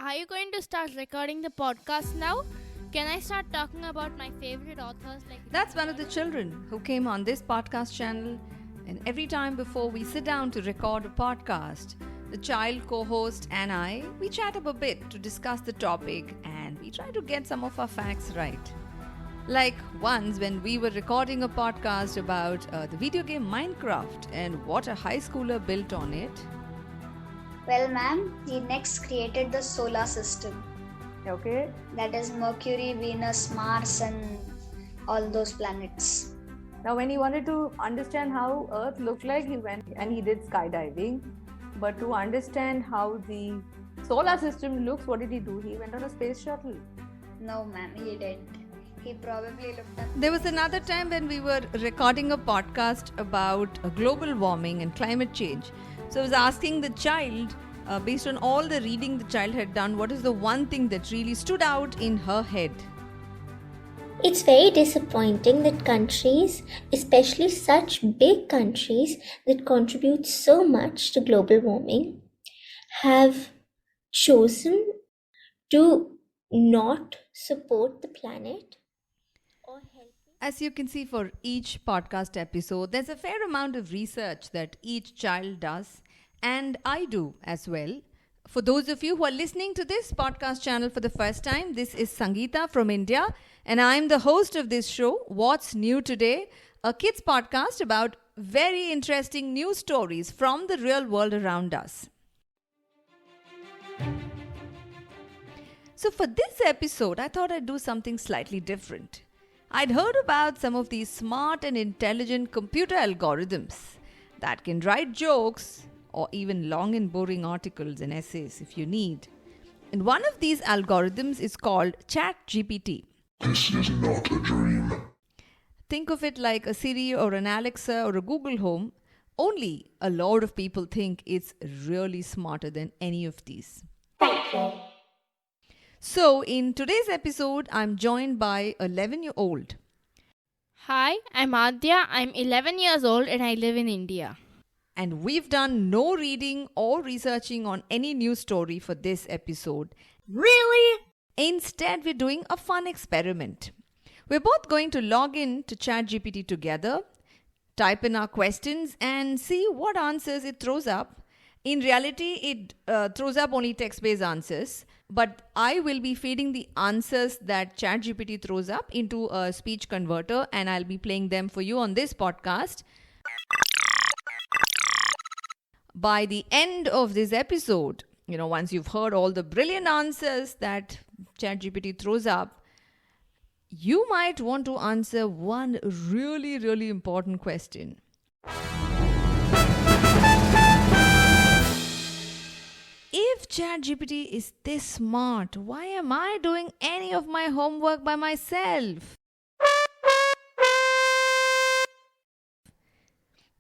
Are you going to start recording the podcast now? Can I start talking about my favorite authors like That's one of the children who came on this podcast channel. And every time before we sit down to record a podcast, the child co-host and I, we chat up a bit to discuss the topic and we try to get some of our facts right. Like once when we were recording a podcast about the video game Minecraft and what a high schooler built on it. Well, ma'am, he next created the solar system. Okay. That is Mercury, Venus, Mars, and all those planets. Now, when he wanted to understand how Earth looked like, he went and he did skydiving. But to understand how the solar system looks, what did he do? He went on a space shuttle. No, ma'am, he didn't. He probably looked up. There was another time when we were recording a podcast about global warming and climate change. So I was asking the child, based on all the reading the child had done, what is the one thing that really stood out in her head? It's very disappointing that countries, especially such big countries that contribute so much to global warming, have chosen to not support the planet or help. As you can see, for each podcast episode, there's a fair amount of research that each child does, and I do as well. For those of you who are listening to this podcast channel for the first time, this is Sangeeta from India, and I'm the host of this show, What's New Today, a kids podcast about very interesting news stories from the real world around us. So for this episode, I thought I'd do something slightly different. I'd heard about some of these smart and intelligent computer algorithms that can write jokes or even long and boring articles and essays if you need. And one of these algorithms is called ChatGPT. This is not a dream. Think of it like a Siri or an Alexa or a Google Home, only a lot of people think it's really smarter than any of these. So, in today's episode, I'm joined by an 11-year-old. Hi, I'm Adya. I'm 11 years old and I live in India. And we've done no reading or researching on any news story for this episode. Really? Instead, we're doing a fun experiment. We're both going to log in to ChatGPT together, type in our questions and see what answers it throws up. In reality, it throws up only text-based answers, but I will be feeding the answers that ChatGPT throws up into a speech converter and I'll be playing them for you on this podcast. By the end of this episode, once you've heard all the brilliant answers that ChatGPT throws up, you might want to answer one really, really important question. If ChatGPT is this smart, why am I doing any of my homework by myself?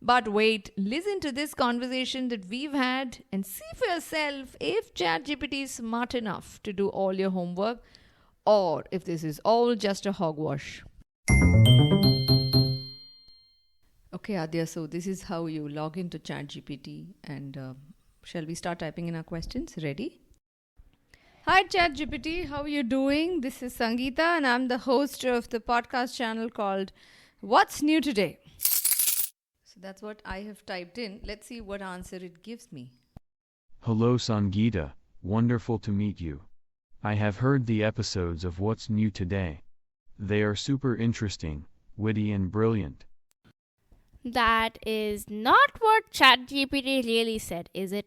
But wait, listen to this conversation that we've had and see for yourself if ChatGPT is smart enough to do all your homework or if this is all just a hogwash. Okay, Adya, so this is how you log into ChatGPT and shall we start typing in our questions? Ready? Hi ChatGPT, how are you doing? This is Sangeeta and I'm the host of the podcast channel called What's New Today? So that's what I have typed in. Let's see what answer it gives me. Hello Sangeeta, wonderful to meet you. I have heard the episodes of What's New Today. They are super interesting, witty and brilliant. That is not what ChatGPT really said, is it?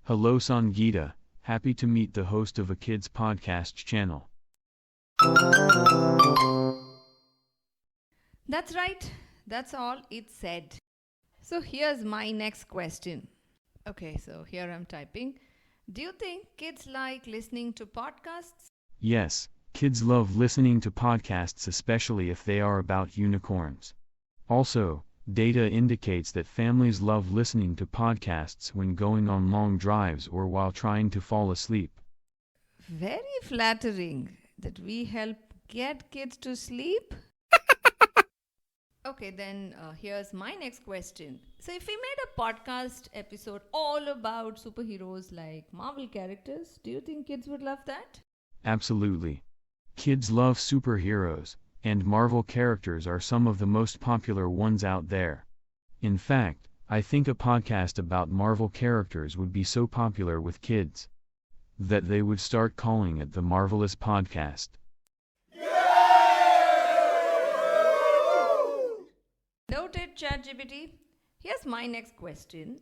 Hello Sangeeta, happy to meet the host of a kids podcast channel. That's right. That's all it said. So here's my next question. Okay, so here I'm typing. Do you think kids like listening to podcasts? Yes, kids love listening to podcasts, especially if they are about unicorns. Also, data indicates that families love listening to podcasts when going on long drives or while trying to fall asleep. Very flattering that we help get kids to sleep. Okay, then here's my next question. So, if we made a podcast episode all about superheroes like Marvel characters, do you think kids would love that? Absolutely. Kids love superheroes, and Marvel characters are some of the most popular ones out there. In fact, I think a podcast about Marvel characters would be so popular with kids that they would start calling it the Marvelous Podcast. Noted, ChatGPT. Here's my next question.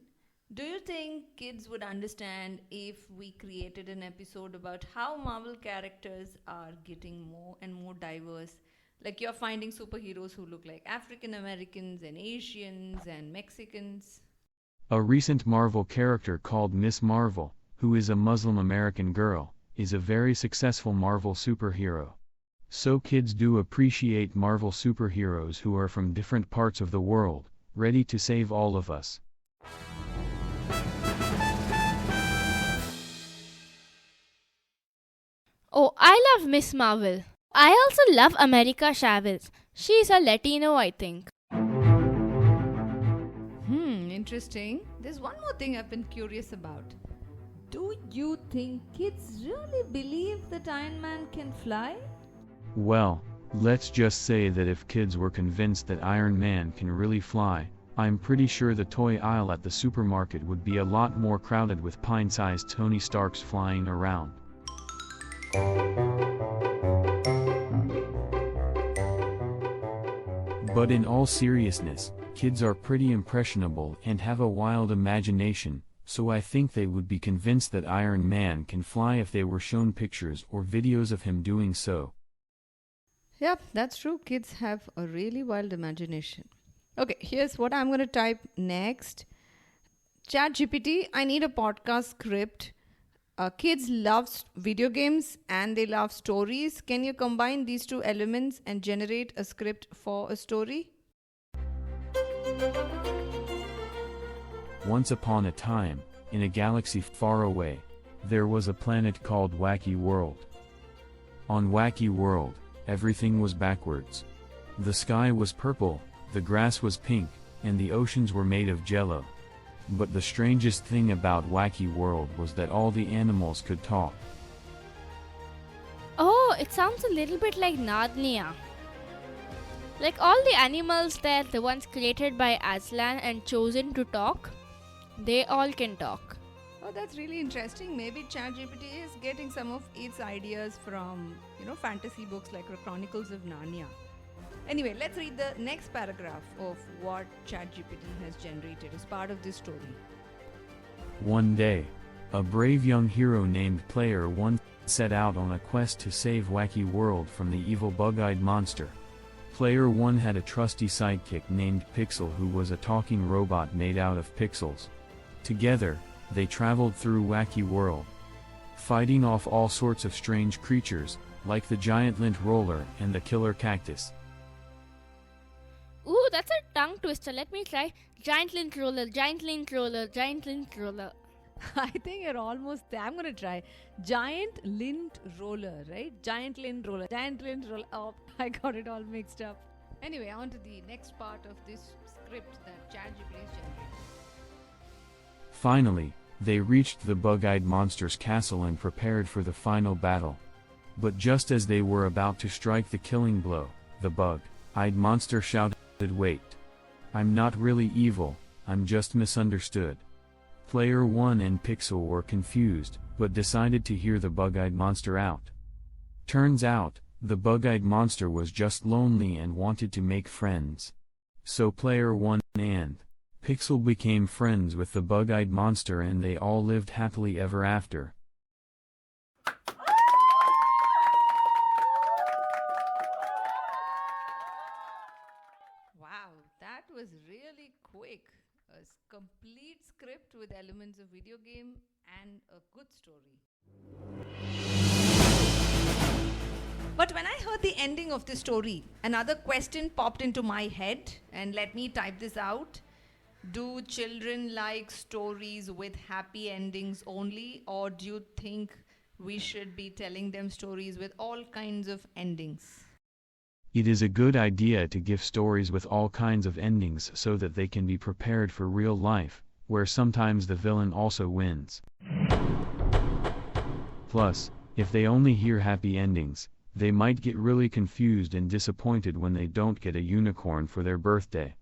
Do you think kids would understand if we created an episode about how Marvel characters are getting more and more diverse? Like you're finding superheroes who look like African Americans and Asians and Mexicans. A recent Marvel character called Miss Marvel, who is a Muslim American girl, is a very successful Marvel superhero. So kids do appreciate Marvel superheroes who are from different parts of the world, ready to save all of us. Oh, I love Miss Marvel. I also love America Chavez. She's a Latino, I think. Interesting. There's one more thing I've been curious about. Do you think kids really believe that Iron Man can fly? Well, let's just say that if kids were convinced that Iron Man can really fly, I'm pretty sure the toy aisle at the supermarket would be a lot more crowded with pint-sized Tony Starks flying around. But in all seriousness, kids are pretty impressionable and have a wild imagination, so I think they would be convinced that Iron Man can fly if they were shown pictures or videos of him doing so. Yep, that's true. Kids have a really wild imagination. Okay, here's what I'm going to type next. ChatGPT, I need a podcast script. Kids love video games and they love stories. Can you combine these two elements and generate a script for a story? Once upon a time, in a galaxy far away, there was a planet called Wacky World. On Wacky World, everything was backwards. The sky was purple, the grass was pink, and the oceans were made of jello. But the strangest thing about Wacky World was that all the animals could talk. Oh, it sounds a little bit like Narnia. Like all the animals there, the ones created by Aslan and chosen to talk, they all can talk. Oh, that's really interesting. Maybe ChatGPT is getting some of its ideas from, fantasy books like the Chronicles of Narnia. Anyway, let's read the next paragraph of what ChatGPT has generated as part of this story. One day, a brave young hero named Player One set out on a quest to save Wacky World from the evil bug-eyed monster. Player One had a trusty sidekick named Pixel who was a talking robot made out of pixels. Together, they traveled through Wacky World, fighting off all sorts of strange creatures, like the giant lint roller and the killer cactus. Ooh, that's a tongue twister. Let me try. Giant lint roller, giant lint roller, giant lint roller. I think you're almost there. I'm going to try. Giant lint roller, right? Giant lint roller. Giant lint roller. Oh, I got it all mixed up. Anyway, on to the next part of this script that ChatGPT is generating. Finally, they reached the bug-eyed monster's castle and prepared for the final battle. But just as they were about to strike the killing blow, the bug-eyed monster shouted, "Wait! I'm not really evil, I'm just misunderstood." Player One and Pixel were confused, but decided to hear the bug-eyed monster out. Turns out, the bug-eyed monster was just lonely and wanted to make friends. So Player One and Pixel became friends with the bug-eyed monster and they all lived happily ever after. Wow, that was really quick. A complete script with elements of video game and a good story. But when I heard the ending of the story, another question popped into my head, and let me type this out. Do children like stories with happy endings only, or do you think we should be telling them stories with all kinds of endings? It is a good idea to give stories with all kinds of endings so that they can be prepared for real life, where sometimes the villain also wins. Plus, if they only hear happy endings, they might get really confused and disappointed when they don't get a unicorn for their birthday.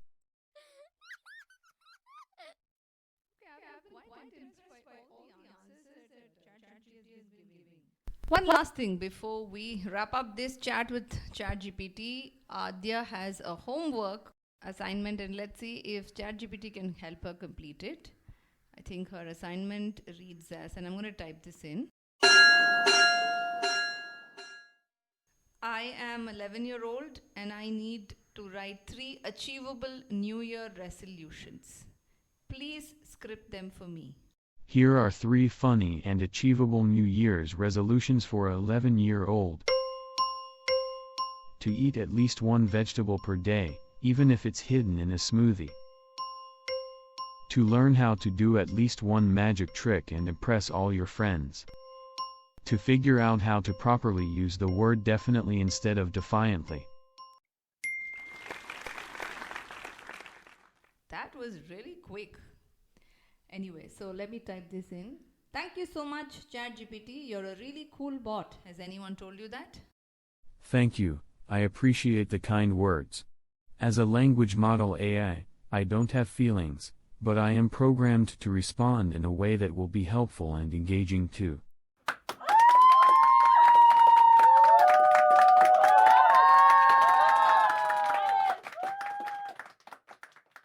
One last thing before we wrap up this chat with ChatGPT, Adya has a homework assignment, and let's see if ChatGPT can help her complete it. I think her assignment reads as, and I'm going to type this in. I am 11-year-old and I need to write 3 achievable New Year resolutions. Please script them for me. Here are 3 funny and achievable New Year's resolutions for an 11-year-old. To eat at least 1 vegetable per day, even if it's hidden in a smoothie. To learn how to do at least 1 magic trick and impress all your friends. To figure out how to properly use the word definitely instead of defiantly. That was really quick. Anyway, so let me type this in. Thank you so much, ChatGPT. You're a really cool bot. Has anyone told you that? Thank you, I appreciate the kind words. As a language model AI, I don't have feelings, but I am programmed to respond in a way that will be helpful and engaging too.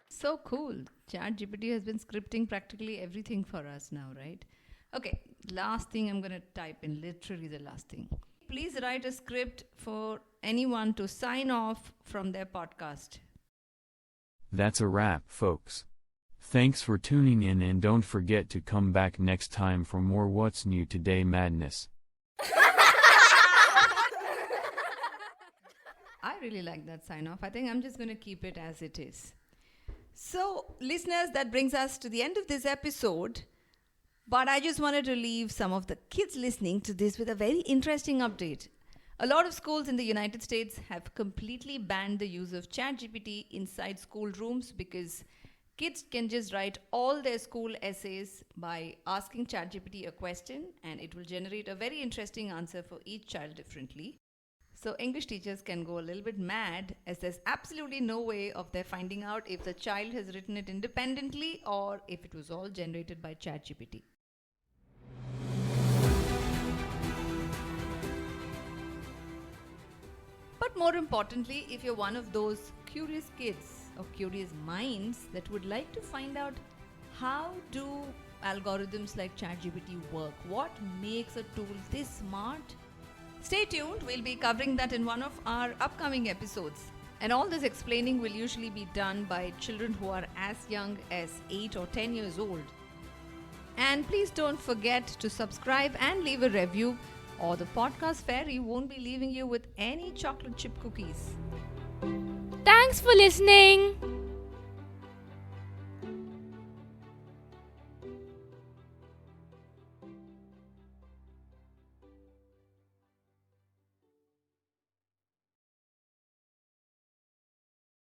So cool. ChatGPT has been scripting practically everything for us now, right? Okay, last thing I'm going to type in, literally the last thing. Please write a script for anyone to sign off from their podcast. That's a wrap, folks. Thanks for tuning in and don't forget to come back next time for more What's New Today madness. I really like that sign off. I think I'm just going to keep it as it is. So, listeners, that brings us to the end of this episode. But I just wanted to leave some of the kids listening to this with a very interesting update. A lot of schools in the United States have completely banned the use of ChatGPT inside schoolrooms because kids can just write all their school essays by asking ChatGPT a question, and it will generate a very interesting answer for each child differently. So English teachers can go a little bit mad, as there's absolutely no way of their finding out if the child has written it independently or if it was all generated by ChatGPT. But more importantly, if you're one of those curious kids or curious minds that would like to find out how do algorithms like ChatGPT work, what makes a tool this smart, stay tuned, we'll be covering that in one of our upcoming episodes. And all this explaining will usually be done by children who are as young as 8 or 10 years old. And please don't forget to subscribe and leave a review, or the podcast fairy won't be leaving you with any chocolate chip cookies. Thanks for listening.